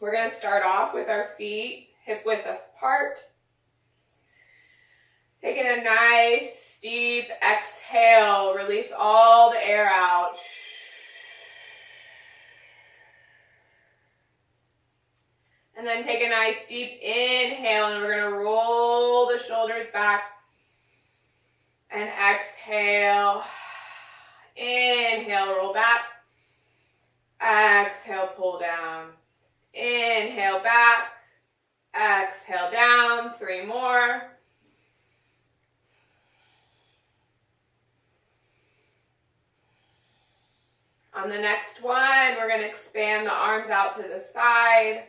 We're going to start off with our feet hip width apart. Taking a nice deep exhale, release all the air out. And then take a nice deep inhale, and we're going to roll the shoulders back. And exhale. Inhale, roll back. Exhale, pull down. Inhale, back. Exhale, down. 3 more. On the next one, we're going to expand the arms out to the side,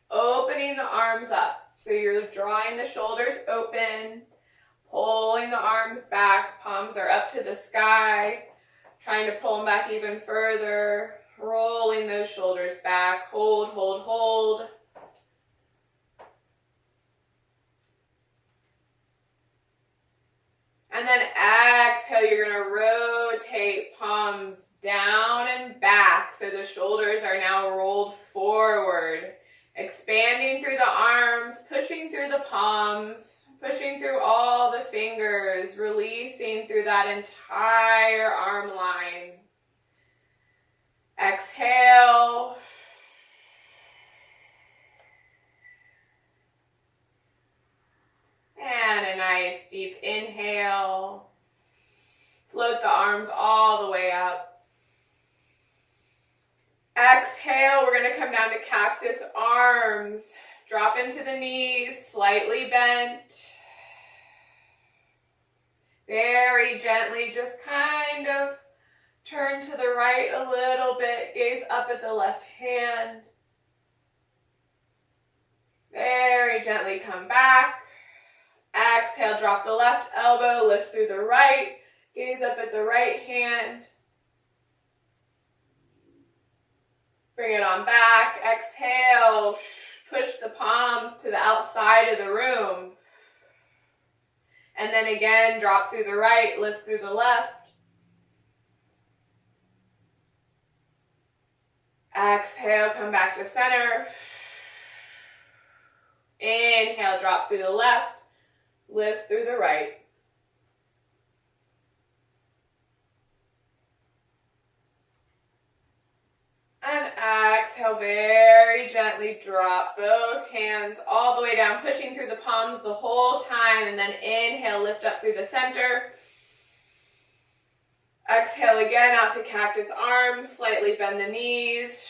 opening the arms up. So you're drawing the shoulders open, pulling the arms back, palms are up to the sky, trying to pull them back even further, rolling those shoulders back, hold, hold, hold. And then exhale, you're going to rotate palms down and back, so the shoulders are now rolled forward, expanding through the arms, pushing through the palms, pushing through all the fingers, releasing through that entire arm line. Exhale. And a nice deep inhale. Float the arms all the way up. Exhale, we're going to come down to cactus arms. Drop into the knees, slightly bent. Very gently, just kind of turn to the right a little bit. Gaze up at the left hand. Very gently come back. Exhale, drop the left elbow, lift through the right. Gaze up at the right hand. Bring it on back. Exhale, push the palms to the outside of the room. And then again, drop through the right, lift through the left. Exhale, come back to center. Inhale, drop through the left, lift through the right. And exhale, very gently drop both hands all the way down, pushing through the palms the whole time, and then inhale, lift up through the center. Exhale again, out to cactus arms, slightly bend the knees.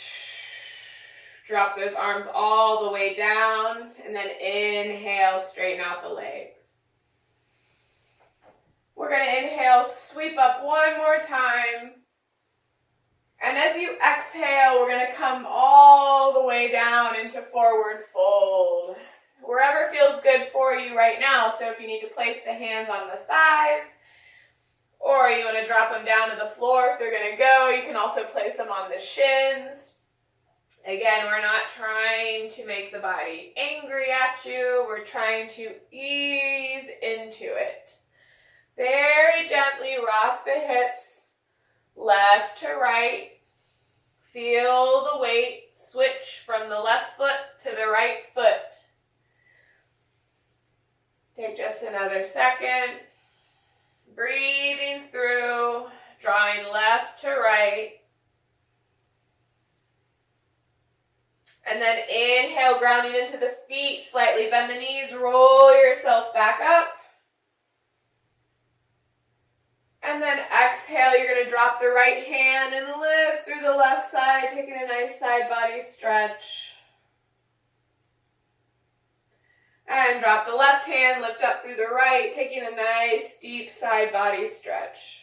Drop those arms all the way down, and then inhale, straighten out the legs. We're going to inhale, sweep up one more time. And as you exhale, we're going to come all the way down into forward fold. Wherever feels good for you right now. So if you need to place the hands on the thighs, or you want to drop them down to the floor if they're going to go, you can also place them on the shins. Again, we're not trying to make the body angry at you. We're trying to ease into it. Very gently rock the hips, left to right. Feel the weight switch from the left foot to the right foot. Take just another second. Breathing through, drawing left to right. And then inhale, grounding into the feet, slightly bend the knees, roll yourself back up. And then exhale, you're going to drop the right hand and lift through the left side, taking a nice side body stretch. And drop the left hand, lift up through the right, taking a nice deep side body stretch.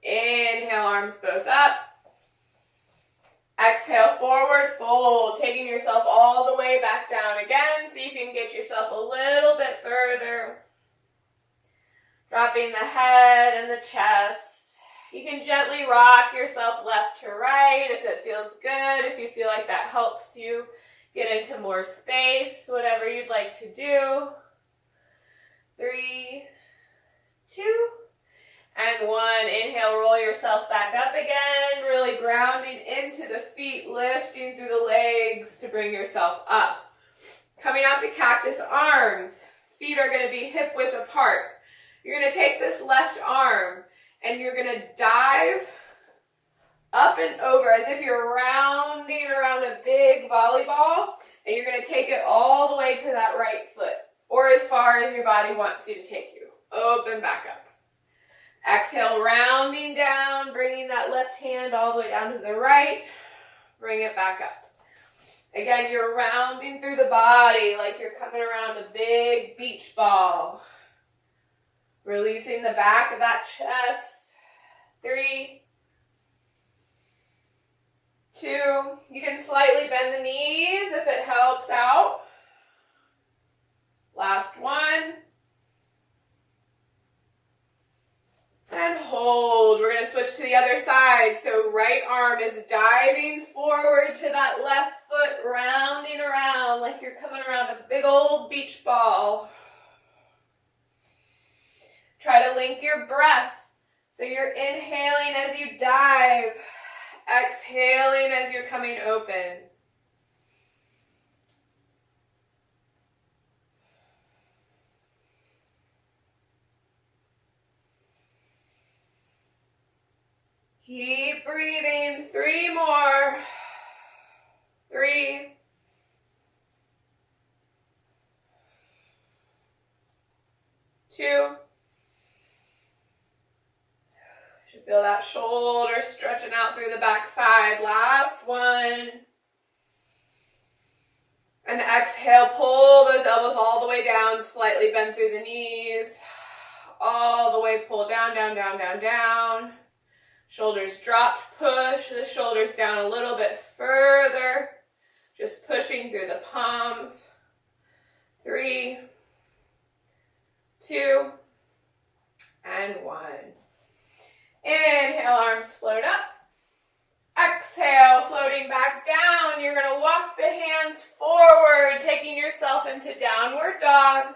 Inhale, arms both up. Exhale, forward fold, taking yourself all the way back down again. See if you can get yourself a little bit further. Dropping the head and the chest. You can gently rock yourself left to right if it feels good, if you feel like that helps you get into more space, whatever you'd like to do. 3, 2, and 1. Inhale, roll yourself back up again, really grounding into the feet, lifting through the legs to bring yourself up. Coming out to cactus arms. Feet are going to be hip width apart. You're going to take this left arm and you're going to dive up and over as if you're rounding around a big volleyball, and you're going to take it all the way to that right foot, or as far as your body wants you to take you. Open back up. Exhale, rounding down, bringing that left hand all the way down to the right. Bring it back up. Again, you're rounding through the body like you're coming around a big beach ball. Releasing the back of that chest. 3, 2. You can slightly bend the knees if it helps out. Last 1. And hold. We're going to switch to the other side. So right arm is diving forward to that left foot, rounding around like you're coming around a big old beach ball. Try to link your breath. So you're inhaling as you dive, exhaling as you're coming open. Keep breathing. 3 more. 3. 2. Should feel that shoulder stretching out through the back side. Last 1. And exhale, pull those elbows all the way down, slightly bend through the knees. All the way, pull down, down, down, down, down. Shoulders dropped, push the shoulders down a little bit further. Just pushing through the palms. 3, 2, and 1. Inhale, arms float up. Exhale, floating back down. You're going to walk the hands forward, taking yourself into downward dog.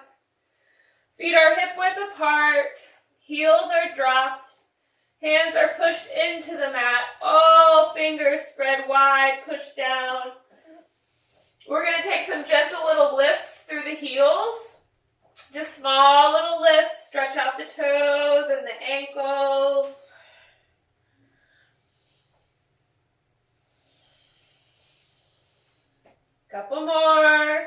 Feet are hip width apart. Heels are dropped. Hands are pushed into the mat. All fingers spread wide, push down. We're going to take some gentle little lifts through the heels. Just small little lifts. Stretch out the toes and the ankles. Couple more.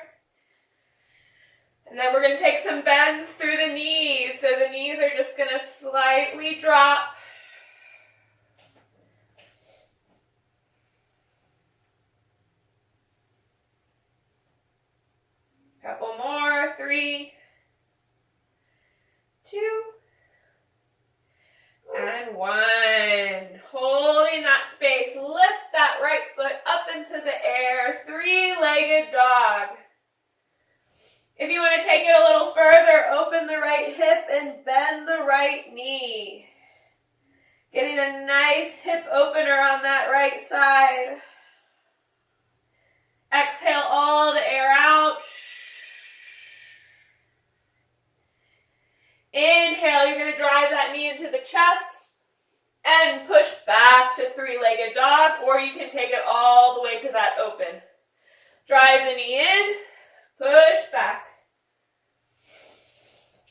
And then we're going to take some bends through the knees. So the knees are just going to slightly drop. Couple more. 3, 2, and 1. Holding that space. Lift that right foot up into the air. 3-legged dog. If you want to take it a little further, open the right hip and bend the right knee. Getting a nice hip opener on that right side. Exhale all the air out. Inhale, you're going to drive that knee into the chest and push back to 3-legged dog, or you can take it all the way to that open. Drive the knee in, push back.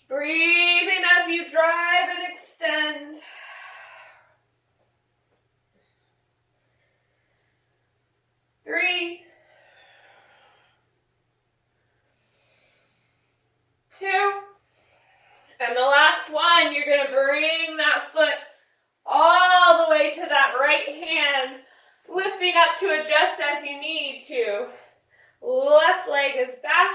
Breathing as you drive and extend. Three, 2, and the last one, you're going to bring that foot all the way to that right hand, lifting up to adjust as you need to. Left leg is back,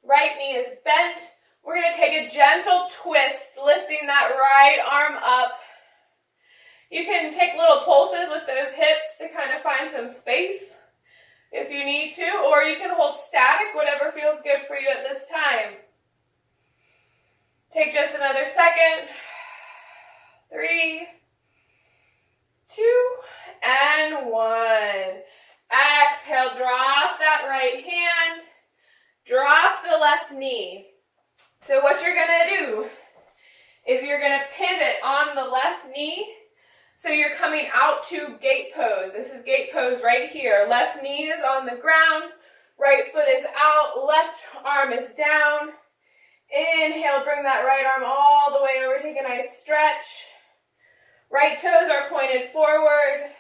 right knee is bent. We're going to take a gentle twist, lifting that right arm up. You can take little pulses with those hips to kind of find some space if you need to, or you can hold static, whatever feels good for you at this time. Take just another second. 3, 2, and 1. Exhale, drop that right hand. Drop the left knee. So what you're going to do is you're going to pivot on the left knee. So you're coming out to gate pose. This is gate pose right here. Left knee is on the ground. Right foot is out. Left arm is down. Inhale, bring that right arm all the way over. Take a nice stretch. Right toes are pointed forward.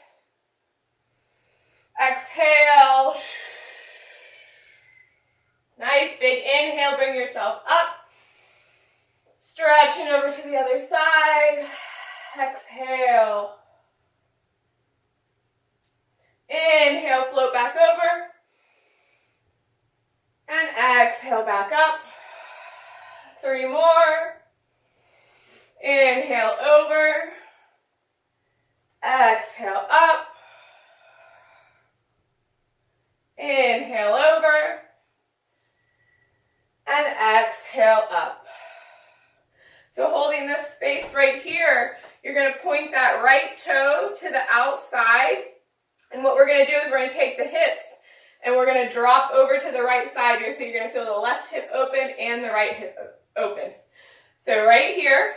Exhale. Nice big inhale. Bring yourself up. Stretching over to the other side. Exhale. Inhale, float back over. And exhale, back up. 3 more. Inhale, over. Exhale, up. Inhale, over. And exhale, up. So holding this space right here, you're going to point that right toe to the outside. And what we're going to do is we're going to take the hips and we're going to drop over to the right side here. So you're going to feel the left hip open and the right hip open. So right here,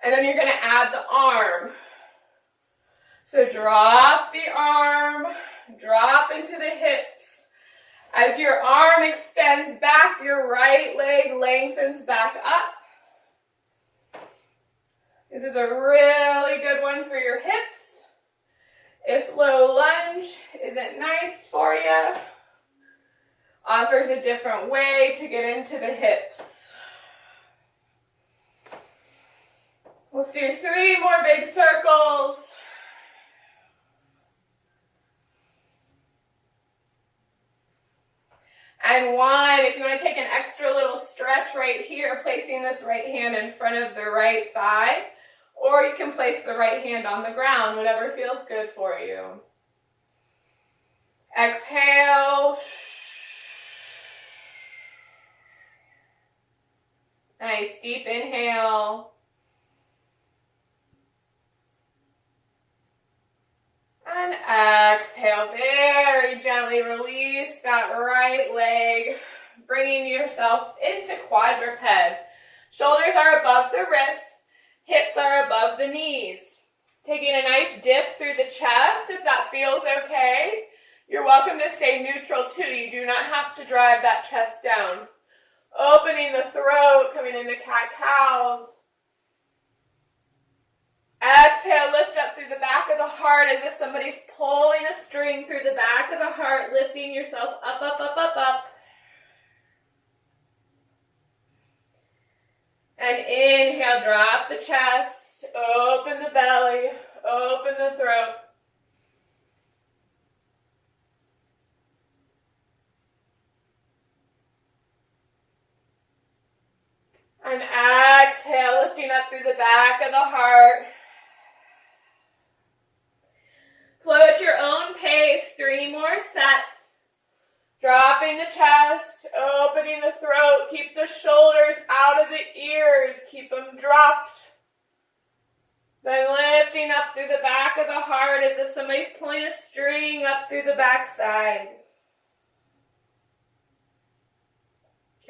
and then you're going to add the arm. So drop the arm, drop into the hips. As your arm extends back, your right leg lengthens back up. This is a really good one for your hips. If low lunge isn't nice for you, offers a different way to get into the hips. Let's do 3 more big circles. And 1, if you want to take an extra little stretch right here, placing this right hand in front of the right thigh, or you can place the right hand on the ground, whatever feels good for you. Exhale. Nice deep inhale. And exhale, very gently release that right leg, bringing yourself into quadruped. Shoulders are above the wrists, hips are above the knees. Taking a nice dip through the chest if that feels okay. You're welcome to stay neutral too. You do not have to drive that chest down. Opening the throat, coming into cat-cows. Exhale, lift up through the back of the heart as if somebody's pulling a string through the back of the heart, lifting yourself up, up, up, up, up. And inhale, drop the chest, open the belly, open the throat. And exhale, lifting up through the back of the heart. Flow at your own pace, 3 more sets. Dropping the chest, opening the throat. Keep the shoulders out of the ears. Keep them dropped. Then lifting up through the back of the heart as if somebody's pulling a string up through the backside.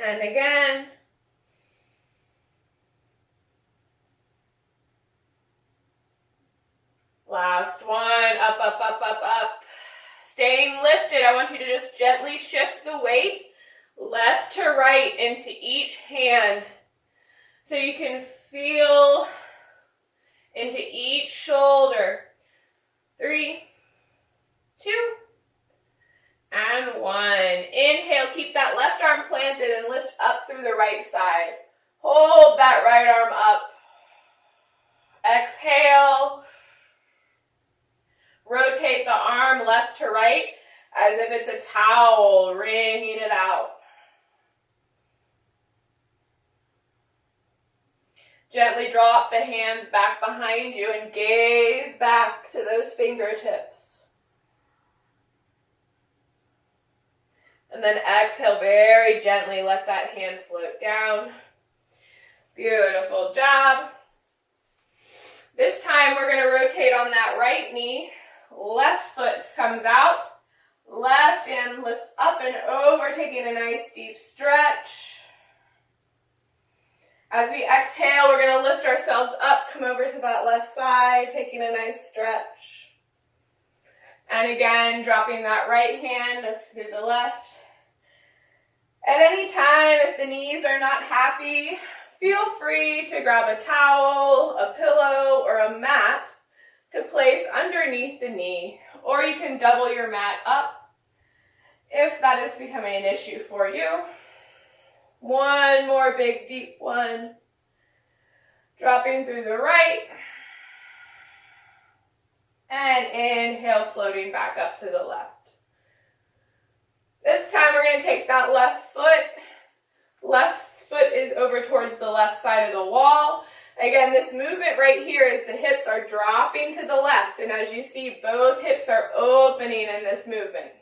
And again. Last one, up, up, up, up, up. Staying lifted, I want you to just gently shift the weight left to right into each hand so you can feel into each shoulder. 3, 2, and 1. Inhale, keep that left arm planted and lift up through the right side. Hold that right arm up. Exhale. Rotate the arm left to right as if it's a towel, wringing it out. Gently drop the hands back behind you and gaze back to those fingertips. And then exhale very gently, let that hand float down. Beautiful job. This time we're going to rotate on that right knee. Left foot comes out, left hand lifts up and over, taking a nice deep stretch. As we exhale, we're going to lift ourselves up, come over to that left side, taking a nice stretch. And again, dropping that right hand up through the left. At any time, if the knees are not happy, feel free to grab a towel, a pillow, or a mat to place underneath the knee, or you can double your mat up if that is becoming an issue for you. One more big deep one. Dropping through the right. And inhale, floating back up to the left. This time we're going to take that left foot. Left foot is over towards the left side of the wall. Again, this movement right here is the hips are dropping to the left. And as you see, both hips are opening in this movement.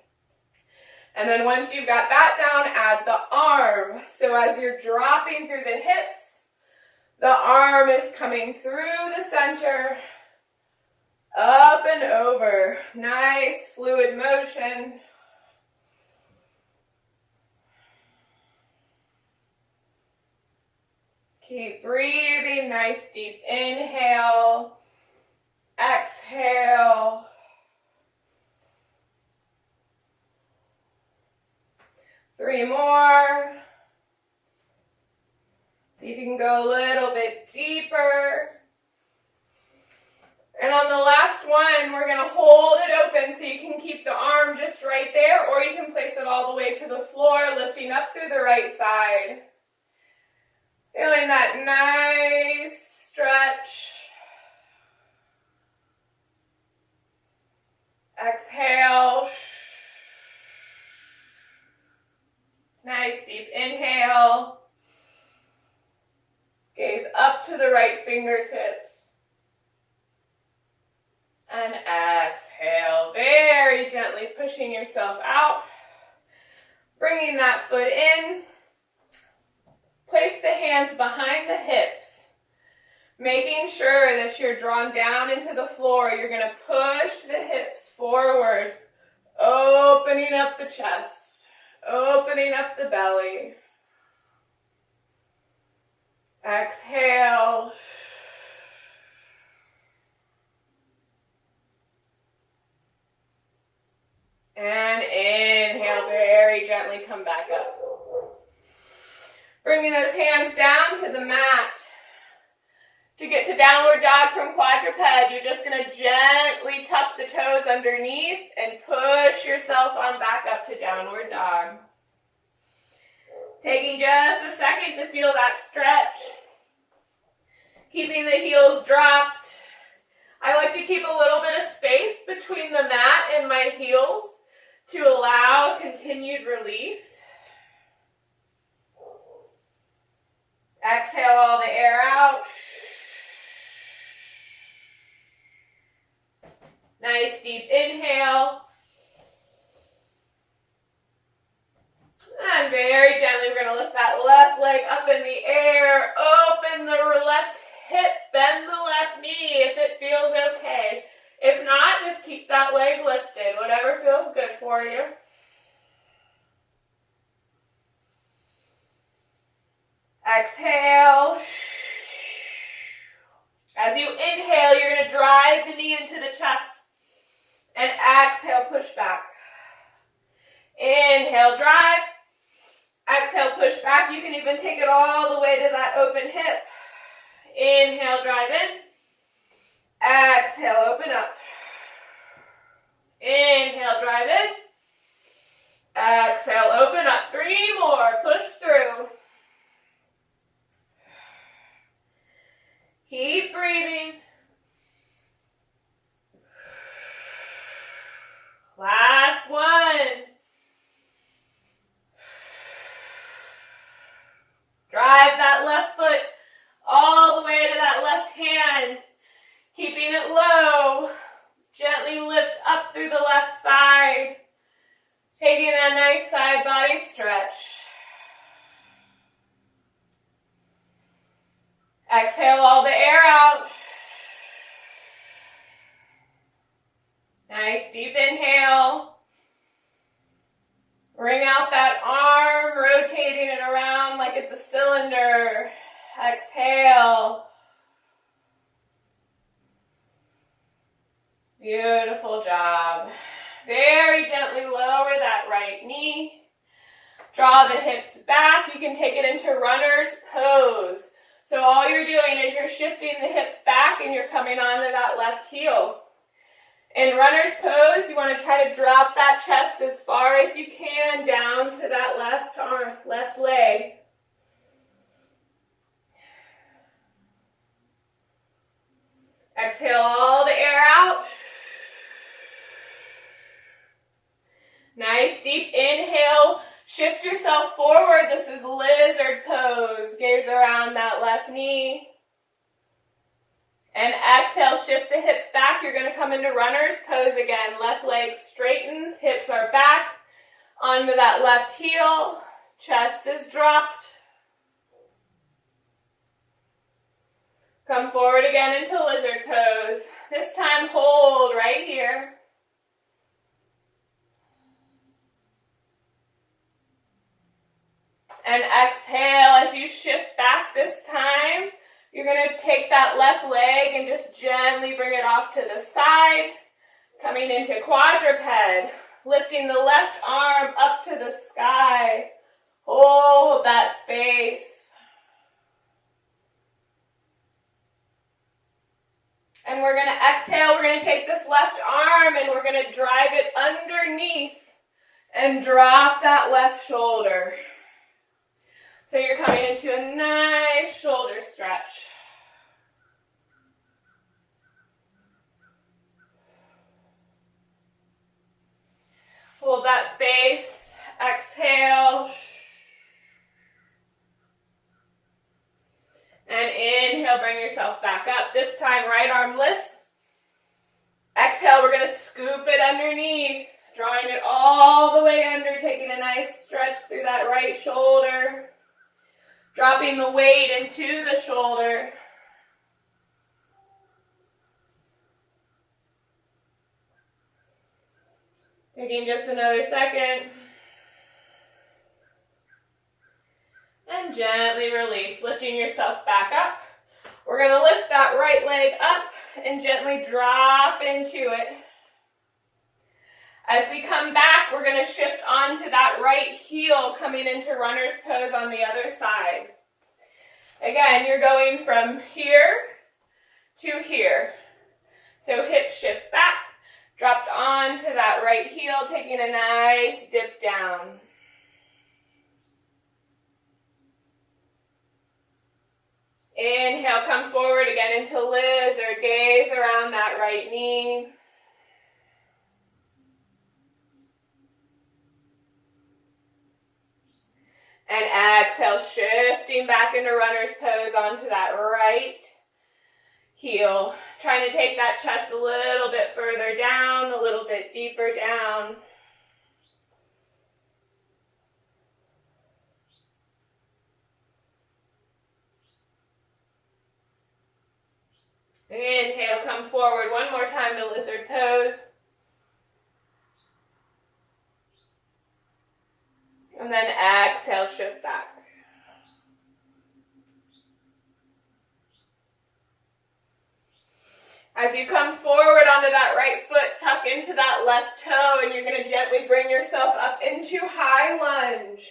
And then once you've got that down, add the arm. So as you're dropping through the hips, the arm is coming through the center, up and over. Nice fluid motion. Keep breathing, nice deep inhale, exhale. Three more. See if you can go a little bit deeper. And on the last one, we're going to hold it open so you can keep the arm just right there, or you can place it all the way to the floor, lifting up through the right side. Feeling that nice stretch. Exhale. Nice deep inhale. Gaze up to the right fingertips. And exhale. Very gently pushing yourself out. Bringing that foot in. Place the hands behind the hips, making sure that you're drawn down into the floor. You're going to push the hips forward, opening up the chest, opening up the belly. Exhale. And inhale, very gently come back up. Bringing those hands down to the mat. To get to downward dog from quadruped, you're just going to gently tuck the toes underneath and push yourself on back up to downward dog. Taking just a second to feel that stretch. Keeping the heels dropped. I like to keep a little bit of space between the mat and my heels to allow continued release. Exhale all the air out. Nice deep inhale. And very gently we're going to lift that left leg up in the air. Open the left hip. Bend the left knee if it feels okay. If not, just keep that leg lifted. Whatever feels good for you. Exhale. As you inhale, you're going to drive the knee into the chest. And exhale, push back. Inhale, drive. Exhale, push back. You can even take it all the way to that open hip. Inhale, drive in. Exhale, open up. Inhale, drive in. Exhale, open up. Three more. Push through. Keep breathing. Last one. Drive that left foot all the way to that left hand. Keeping it low. Gently lift up through the left side. Taking that nice side body stretch. Exhale all the air out. Nice deep inhale. Bring out that arm, rotating it around like it's a cylinder. Exhale. Beautiful job. Very gently lower that right knee. Draw the hips back. You can take it into runner's pose. So all you're doing is you're shifting the hips back and you're coming onto that left heel. In runner's pose, you want to try to drop that chest as far as you can down to that left arm, left leg. Exhale all the air out. Nice deep inhale. Shift yourself forward. This is lizard pose. Gaze around that left knee. And exhale, shift the hips back. You're going to come into runner's pose again. Left leg straightens, hips are back. Onto that left heel. Chest is dropped. Come forward again into lizard pose. This time hold right here. And exhale as you shift back this time. You're going to take that left leg and just gently bring it off to the side. Coming into quadruped. Lifting the left arm up to the sky. Hold that space. And we're going to exhale. We're going to take this left arm and we're going to drive it underneath and drop that left shoulder. So you're coming into a nice shoulder stretch. Hold that space. Exhale. And inhale, bring yourself back up. This time, right arm lifts. Exhale, we're going to scoop it underneath, drawing it all the way under, taking a nice stretch through that right shoulder. Dropping the weight into the shoulder. Taking just another second. And gently release, lifting yourself back up. We're going to lift that right leg up and gently drop into it. As we come back, we're going to shift onto that right heel, coming into runner's pose on the other side. Again, you're going from here to here. So hip shift back, dropped onto that right heel, taking a nice dip down. Inhale, come forward again into lizard. Gaze around that right knee. And exhale, shifting back into runner's pose onto that right heel. Trying to take that chest a little bit further down, a little bit deeper down. Inhale, come forward one more time to lizard pose. And then exhale, shift back. As you come forward onto that right foot, tuck into that left toe, and you're going to gently bring yourself up into high lunge.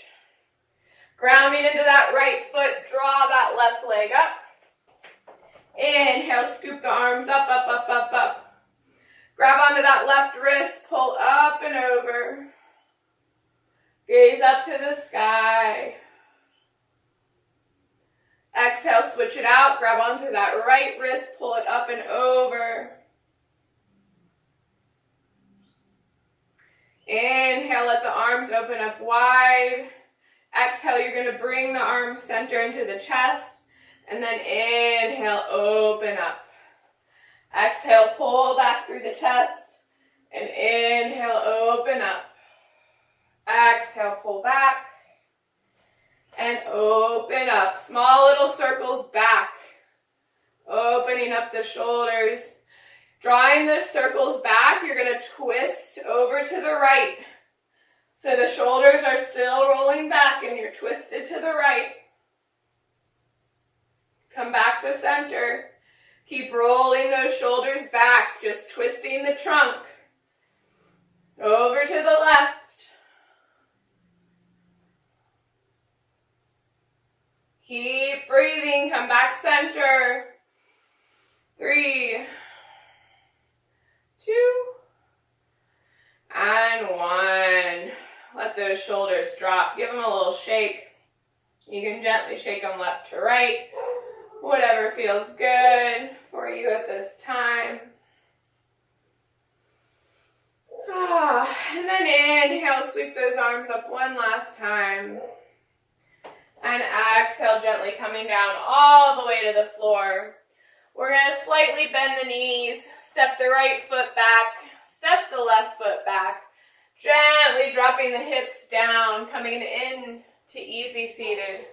Grounding into that right foot, draw that left leg up. Inhale, scoop the arms up, up, up, up, up. Grab onto that left wrist, pull up and over. Gaze up to the sky. Exhale, switch it out. Grab onto that right wrist, pull it up and over. Inhale, let the arms open up wide. Exhale, you're going to bring the arms center into the chest. And then inhale, open up. Exhale, pull back through the chest. And inhale, open up. Exhale, pull back. And open up. Small little circles back. Opening up the shoulders. Drawing the circles back, you're going to twist over to the right. So the shoulders are still rolling back and you're twisted to the right. Come back to center. Keep rolling those shoulders back, just twisting the trunk. Over to the left. Keep breathing, come back center. 3, 2, and 1. Let those shoulders drop. Give them a little shake. You can gently shake them left to right. Whatever feels good for you at this time. And then inhale, sweep those arms up one last time. And exhale, gently coming down all the way to the floor. We're going to slightly bend the knees, step the right foot back, step the left foot back, gently dropping the hips down, coming in to easy seated.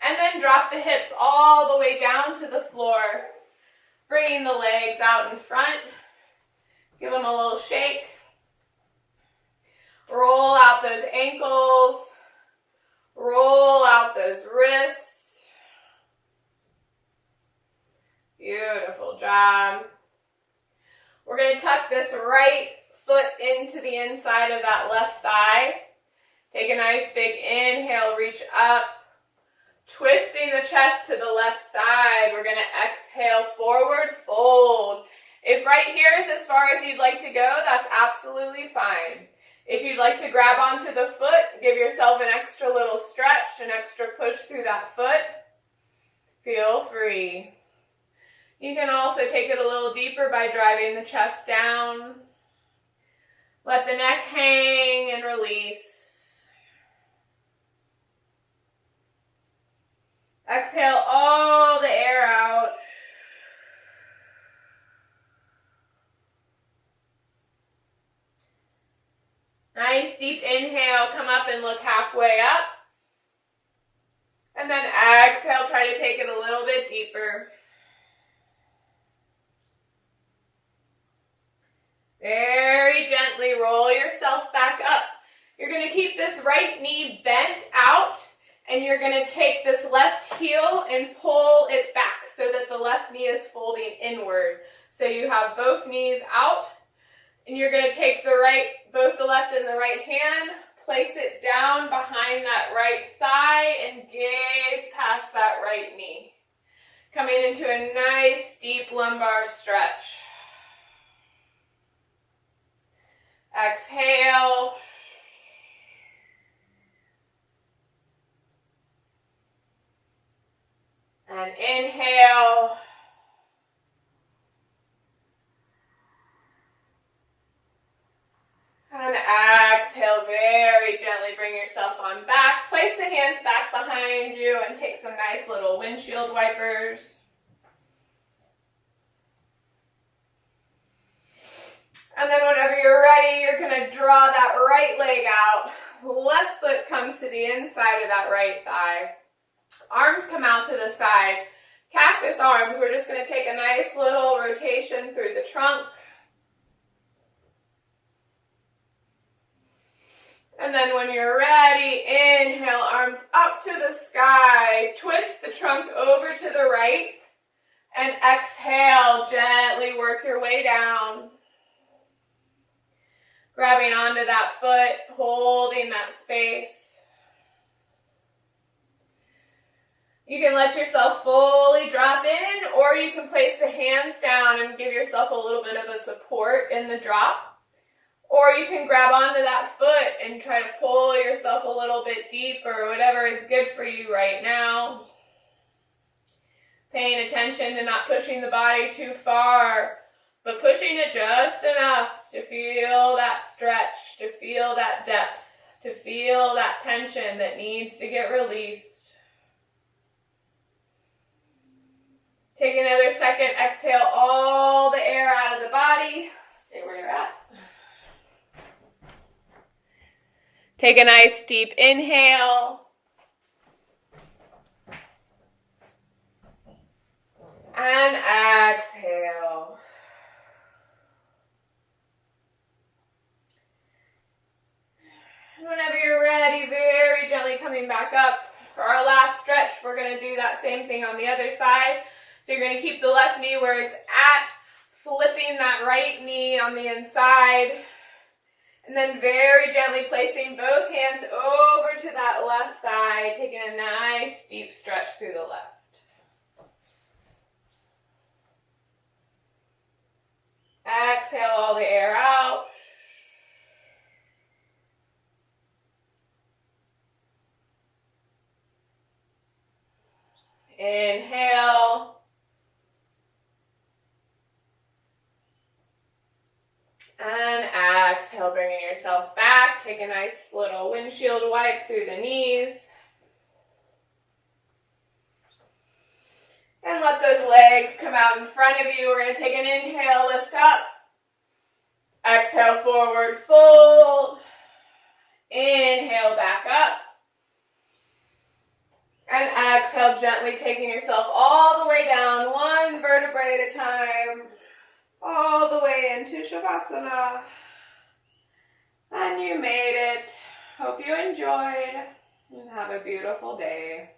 And then drop the hips all the way down to the floor, bringing the legs out in front. Give them a little shake. Roll out those ankles. Roll out those wrists. Beautiful job. We're going to tuck this right foot into the inside of that left thigh. Take a nice big inhale, reach up. Twisting the chest to the left side. We're going to exhale, forward fold. If right here is as far as you'd like to go, that's absolutely fine. If you'd like to grab onto the foot, give yourself an extra little stretch, an extra push through that foot. Feel free. You can also take it a little deeper by driving the chest down. Let the neck hang and release. Exhale all the air out. Nice deep inhale, come up and look halfway up. And then exhale, try to take it a little bit deeper. Very gently roll yourself back up. You're going to keep this right knee bent out. And you're going to take this left heel and pull it back so that the left knee is folding inward. So you have both knees out, and you're going to take both the left and the right hand, place it down behind that right thigh, and gaze past that right knee. Coming into a nice deep lumbar stretch. Exhale. And inhale. And exhale, very gently bring yourself on back. Place the hands back behind you and take some nice little windshield wipers. And then whenever you're ready, you're going to draw that right leg out. Left foot comes to the inside of that right thigh. Arms come out to the side. Cactus arms, we're just going to take a nice little rotation through the trunk. And then when you're ready, inhale, arms up to the sky. Twist the trunk over to the right. And exhale, gently work your way down. Grabbing onto that foot, holding that space. You can let yourself fully drop in, or you can place the hands down and give yourself a little bit of a support in the drop. Or you can grab onto that foot and try to pull yourself a little bit deeper, whatever is good for you right now. Paying attention to not pushing the body too far, but pushing it just enough to feel that stretch, to feel that depth, to feel that tension that needs to get released. Take another second, exhale all the air out of the body. Stay where you're at. Take a nice deep inhale. And exhale. And whenever you're ready, very gently coming back up. For our last stretch, we're going going to do that same thing on the other side. So you're going to keep the left knee where it's at, flipping that right knee on the inside, and then very gently placing both hands over to that left thigh, taking a nice deep stretch through the left. Exhale all the air out. Inhale. And exhale, bringing yourself back. Take a nice little windshield wipe through the knees. And let those legs come out in front of you. We're going to take an inhale, lift up. Exhale, forward fold. Inhale, back up. And exhale, gently taking yourself all the way down, one vertebrae at a time, all the way into Shavasana. And you made it. Hope you enjoyed, and have a beautiful day.